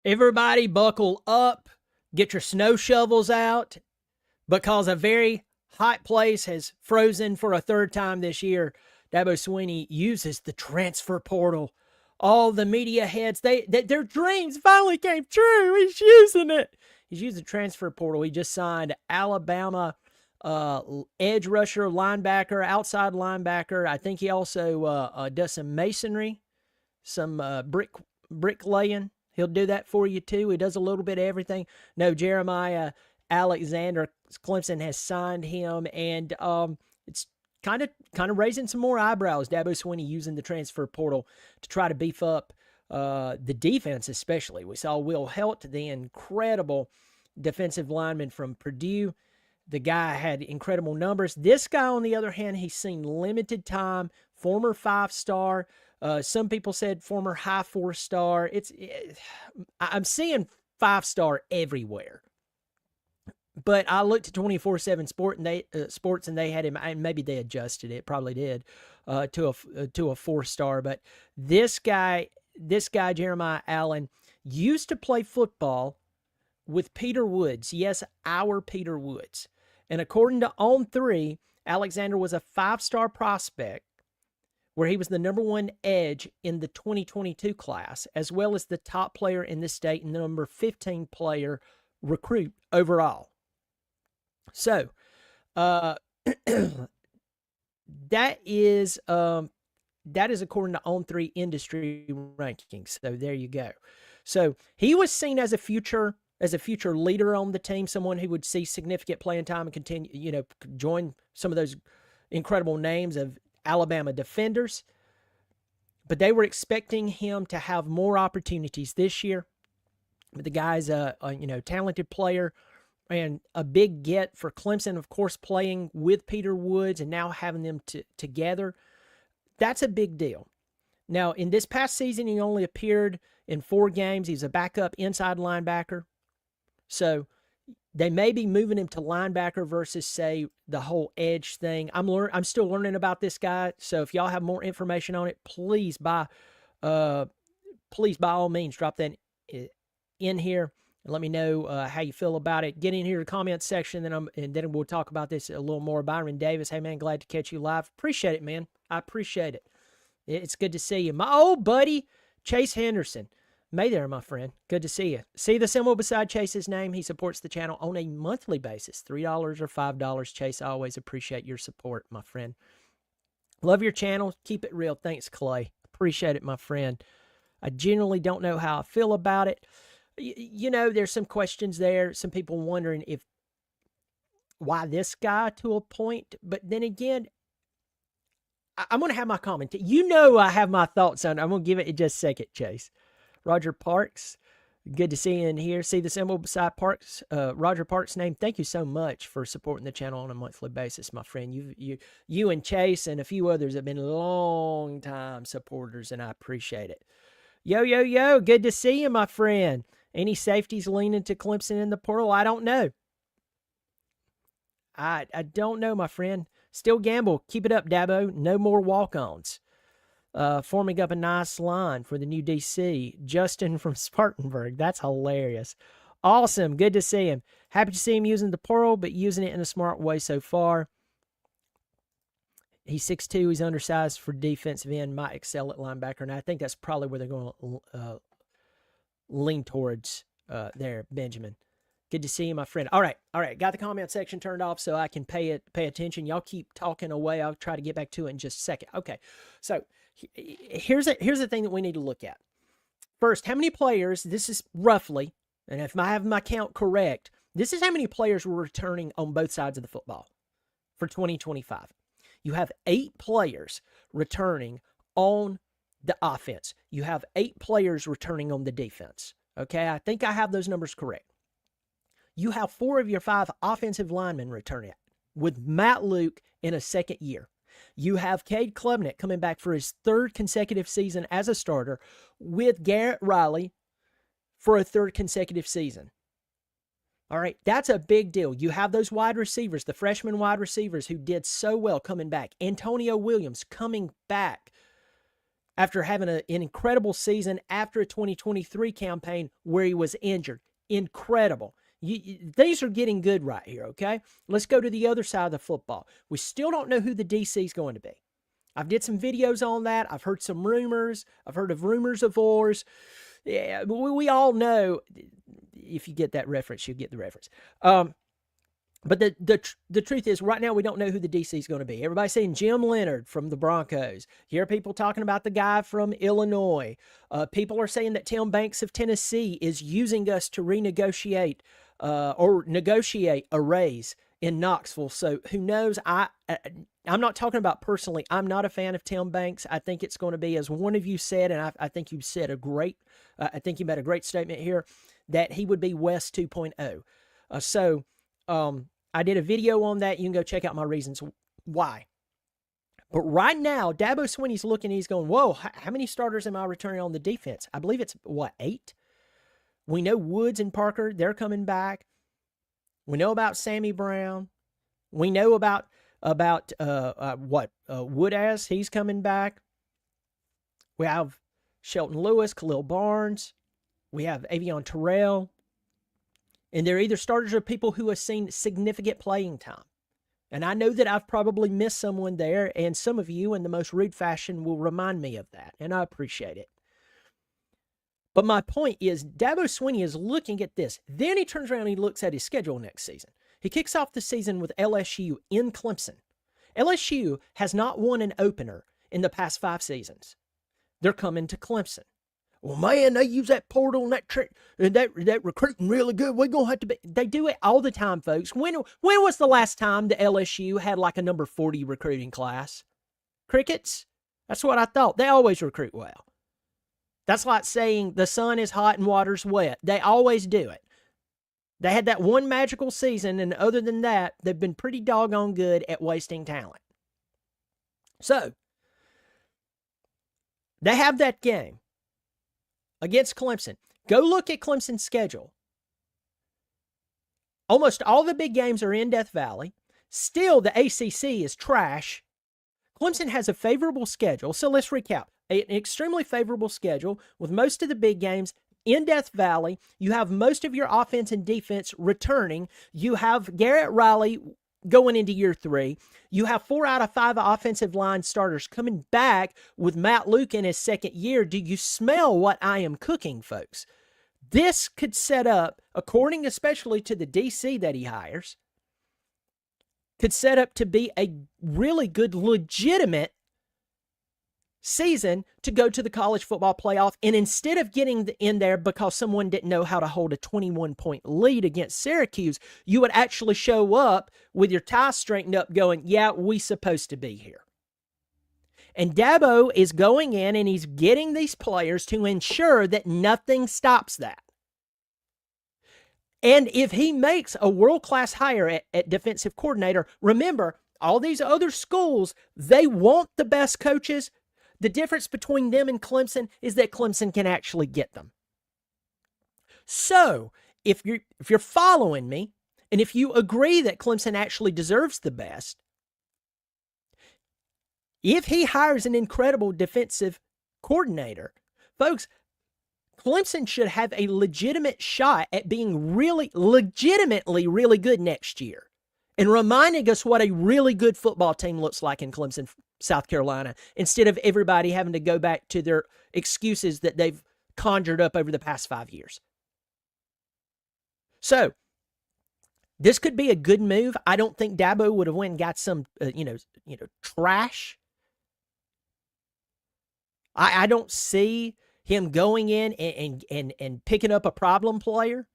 Everybody buckle up, get your snow shovels out, because a very hot place has frozen for a third time this year. Dabo Swinney uses the transfer portal. All the media heads, their dreams finally came true. He's using it. He's using the transfer portal. He just signed Alabama edge rusher, linebacker, outside linebacker. I think he also does some masonry, some bricklaying. He'll do that for you too. He does a little bit of everything. No, Jeremiah Alexander, Clemson has signed him, and it's kind of raising some more eyebrows. Dabo Swinney using the transfer portal to try to beef up the defense, especially. We saw Will Helt, the incredible defensive lineman from Purdue. The guy had incredible numbers. This guy, on the other hand, he's seen limited time, former 5-star. Some people said former high 4-star. I'm seeing 5-star everywhere. But I looked at 24/7 Sports, and they had him. Maybe they adjusted it, probably did, to a 4-star. But this guy, Jeremiah Allen, used to play football with Peter Woods. Yes, our Peter Woods. And according to On3, Alexander was a 5-star prospect, where he was the number 1 edge in the 2022 class, as well as the top player in the state and the number 15 player recruit overall. So, that is according to On3 industry rankings. So there you go. So he was seen as a future leader on the team, someone who would see significant playing time and continue, join some of those incredible names of Alabama defenders. But they were expecting him to have more opportunities this year. But the guy's a talented player and a big get for Clemson, of course, playing with Peter Woods and now having them together. That's a big deal. Now, in this past season, he only appeared in 4 games. He's a backup inside linebacker. So they may be moving him to linebacker versus, say, the whole edge thing. I'm still learning about this guy. So if y'all have more information on it, please by all means drop that in here and let me know how you feel about it. Get in here to the comment section, and then we'll talk about this a little more. Byron Davis, hey man, glad to catch you live. Appreciate it, man. I appreciate it. It's good to see you. My old buddy Chase Henderson. May there, my friend. Good to see you. See the symbol beside Chase's name? He supports the channel on a monthly basis, $3 or $5. Chase, I always appreciate your support, my friend. Love your channel. Keep it real. Thanks, Clay. Appreciate it, my friend. I genuinely don't know how I feel about it. There's some questions there. Some people wondering why this guy to a point. But then again, I'm going to have my comment. I have my thoughts on it. I'm going to give it just a second, Chase. Roger Parks, good to see you in here. See the symbol beside Parks, Roger Parks' name. Thank you so much for supporting the channel on a monthly basis, my friend. You and Chase and a few others have been long time supporters, and I appreciate it. Yo, good to see you, my friend. Any safeties leaning to Clemson in the portal? I don't know. I don't know, my friend. Still gamble. Keep it up, Dabo. No more walk-ons. Forming up a nice line for the new DC. Justin from Spartanburg. That's hilarious. Awesome. Good to see him. Happy to see him using the portal, but using it in a smart way so far. He's 6'2". He's undersized for defensive end. Might excel at linebacker. And I think that's probably where they're going to lean towards there, Benjamin. Good to see you, my friend. All right. Got the comment section turned off so I can pay attention. Y'all keep talking away. I'll try to get back to it in just a second. Okay. So here's the thing that we need to look at. First, how many players, this is roughly, and if I have my count correct, this is how many players were returning on both sides of the football for 2025. You have 8 players returning on the offense. You have 8 players returning on the defense. Okay, I think I have those numbers correct. You have 4 of your 5 offensive linemen returning with Matt Luke in a second year. You have Cade Klubnik coming back for his 3rd consecutive season as a starter with Garrett Riley for a 3rd consecutive season. All right, that's a big deal. You have those wide receivers, the freshman wide receivers who did so well coming back. Antonio Williams coming back after having an incredible season after a 2023 campaign where he was injured. Incredible. Things are getting good right here, okay? Let's go to the other side of the football. We still don't know who the DC is going to be. I've did some videos on that. I've heard some rumors. I've heard of rumors of wars. Yeah, we all know. If you get that reference, you get the reference. But the truth is, right now, we don't know who the DC is going to be. Everybody's saying Jim Leonhard from the Broncos. You hear people talking about the guy from Illinois. People are saying that Tim Banks of Tennessee is using us to renegotiate or negotiate a raise in Knoxville. So who knows? I'm not talking about personally. I'm not a fan of Tim Banks. I think it's going to be, as one of you said, and I think you said I think you made a great statement here, that he would be West 2.0. I did a video on that. You can go check out my reasons why. But right now, Dabo Swinney's looking, he's going, whoa, how many starters am I returning on the defense? I believe it's, 8? We know Woods and Parker, they're coming back. We know about Sammy Brown. We know about Woodaz, he's coming back. We have Shelton Lewis, Khalil Barnes. We have Avion Terrell. And they're either starters or people who have seen significant playing time. And I know that I've probably missed someone there, and some of you in the most rude fashion will remind me of that, and I appreciate it. But my point is, Dabo Swinney is looking at this. Then he turns around and he looks at his schedule next season. He kicks off the season with LSU in Clemson. LSU has not won an opener in the past 5 seasons. They're coming to Clemson. Well, man, they use that portal and that recruiting really good. We're going to have to be. They do it all the time, folks. When was the last time the LSU had like a number 40 recruiting class? Crickets? That's what I thought. They always recruit well. That's like saying the sun is hot and water's wet. They always do it. They had that one magical season, and other than that, they've been pretty doggone good at wasting talent. So, they have that game against Clemson. Go look at Clemson's schedule. Almost all the big games are in Death Valley. Still, the ACC is trash. Clemson has a favorable schedule. So let's recap. An extremely favorable schedule with most of the big games in Death Valley. You have most of your offense and defense returning. You have Garrett Riley going into year 3. You have 4 out of 5 offensive line starters coming back with Matt Luke in his second year. Do you smell what I am cooking, folks? This could set up, according especially to the DC that he hires, could set up to be a really good, legitimate season to go to the college football playoff. And instead of getting in there because someone didn't know how to hold a 21-point lead against Syracuse, you would actually show up with your tie straightened up going, yeah, we supposed to be here. And Dabo is going in and he's getting these players to ensure that nothing stops that. And if he makes a world-class hire at defensive coordinator, remember, all these other schools, they want the best coaches. The difference between them and Clemson is that Clemson can actually get them. So, if you're following me, and if you agree that Clemson actually deserves the best, if he hires an incredible defensive coordinator, folks, Clemson should have a legitimate shot at being legitimately really good next year. And reminding us what a really good football team looks like in Clemson, South Carolina, instead of everybody having to go back to their excuses that they've conjured up over the past 5 years. So, this could be a good move. I don't think Dabo would have went and got some, trash. I don't see him going in and picking up a problem player.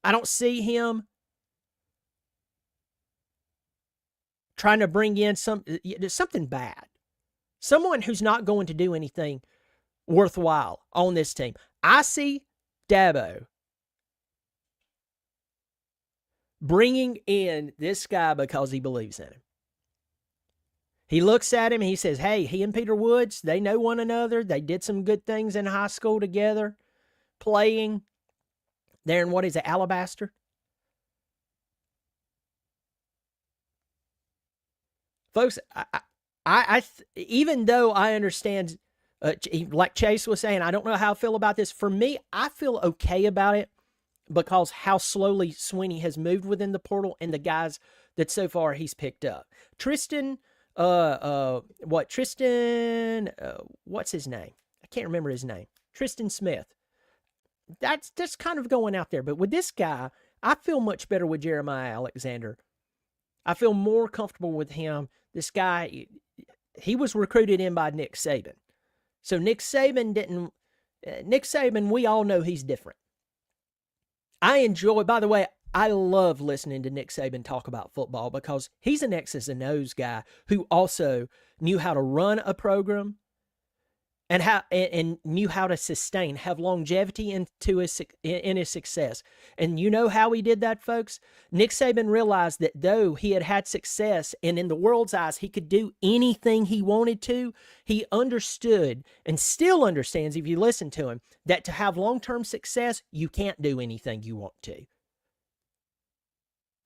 I don't see him trying to bring in something bad. Someone who's not going to do anything worthwhile on this team. I see Dabo bringing in this guy because he believes in him. He looks at him and he says, hey, he and Peter Woods, they know one another. They did some good things in high school together, playing there in, what is it, Alabaster? Folks, I even though I understand Like Chase was saying, I don't know how I feel about this. For me, I feel okay about it because how slowly Sweeney has moved within the portal and the guys that so far he's picked up. Tristan, what's his name? I can't remember his name. Tristan Smith. That's just kind of going out there. But with this guy, I feel much better with Jeremiah Alexander. I feel more comfortable with him. This guy, he was recruited in by Nick Saban. So Nick Saban, we all know he's different. By the way, I love listening to Nick Saban talk about football because he's an X's and O's guy who also knew how to run a program and knew how to have longevity in his success. And you know how he did that, folks? Nick Saban realized that though he had success and in the world's eyes he could do anything he wanted to, he understood and still understands, if you listen to him, that to have long-term success, you can't do anything you want to.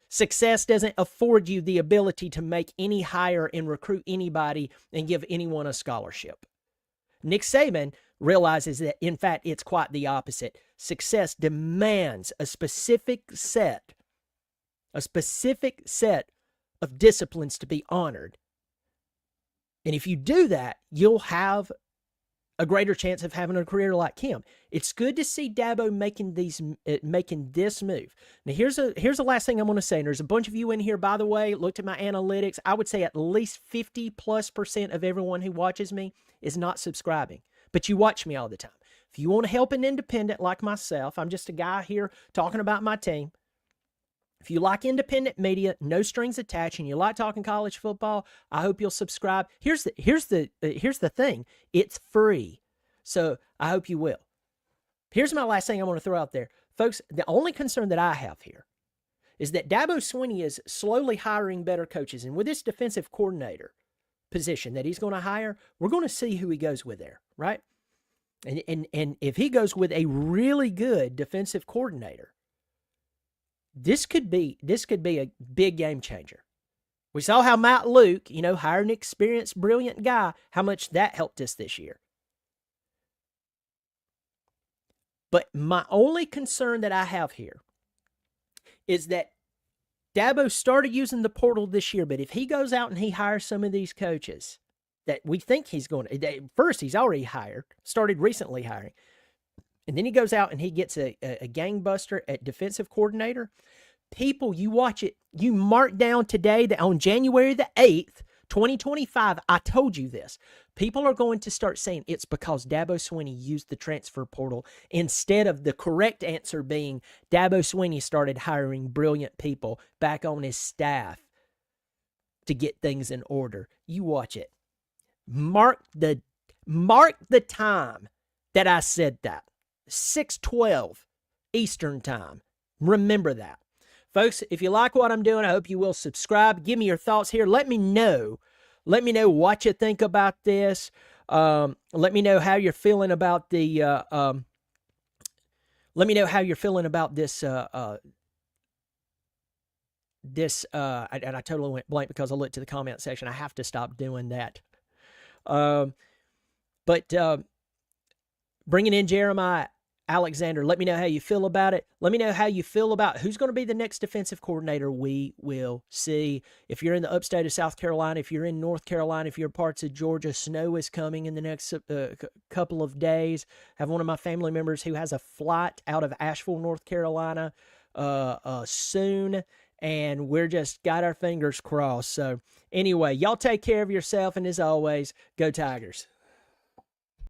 Success doesn't afford you the ability to make any hire and recruit anybody and give anyone a scholarship. Nick Saban realizes that, in fact, it's quite the opposite. Success demands a specific set of disciplines to be honored. And if you do that, you'll have a greater chance of having a career like him. It's good to see Dabo making this move. Now, here's the last thing I'm going to say. And there's a bunch of you in here, by the way, looked at my analytics. I would say at least 50+% of everyone who watches me is not subscribing. But you watch me all the time. If you want to help an independent like myself, I'm just a guy here talking about my team. If you like independent media, no strings attached, and you like talking college football, I hope you'll subscribe. Here's the thing. It's free. So I hope you will. Here's my last thing I want to throw out there. Folks, the only concern that I have here is that Dabo Swinney is slowly hiring better coaches. And with this defensive coordinator position that he's going to hire, we're going to see who he goes with there, right? And if he goes with a really good defensive coordinator, this could be a big game changer. We saw how Matt Luke, hired an experienced, brilliant guy, how much that helped us this year. But my only concern that I have here is that Dabo started using the portal this year, but if he goes out and he hires some of these coaches that we think he's going to, first he's already started recently hiring, and then he goes out and he gets a gangbuster at defensive coordinator. People, you watch it. You mark down today that on January the 8th, 2025, I told you this. People are going to start saying it's because Dabo Swinney used the transfer portal instead of the correct answer being Dabo Swinney started hiring brilliant people back on his staff to get things in order. You watch it. Mark the time that I said that. 6:12 Eastern time. Remember that. Folks, if you like what I'm doing, I hope you will subscribe. Give me your thoughts here. Let me know. Let me know what you think about this. Let me know how you're feeling about the. Let me know how you're feeling about this. And I totally went blank because I looked to the comment section. I have to stop doing that. But bringing in Jeremiah Alexander, let me know how you feel about it. Let me know how you feel about who's going to be the next defensive coordinator. We will see. If you're in the upstate of South Carolina, if you're in North Carolina, if you're parts of Georgia, snow is coming in the next couple of days. I have one of my family members who has a flight out of Asheville, North Carolina soon, and we're just got our fingers crossed. So anyway, y'all take care of yourself, and as always, go Tigers.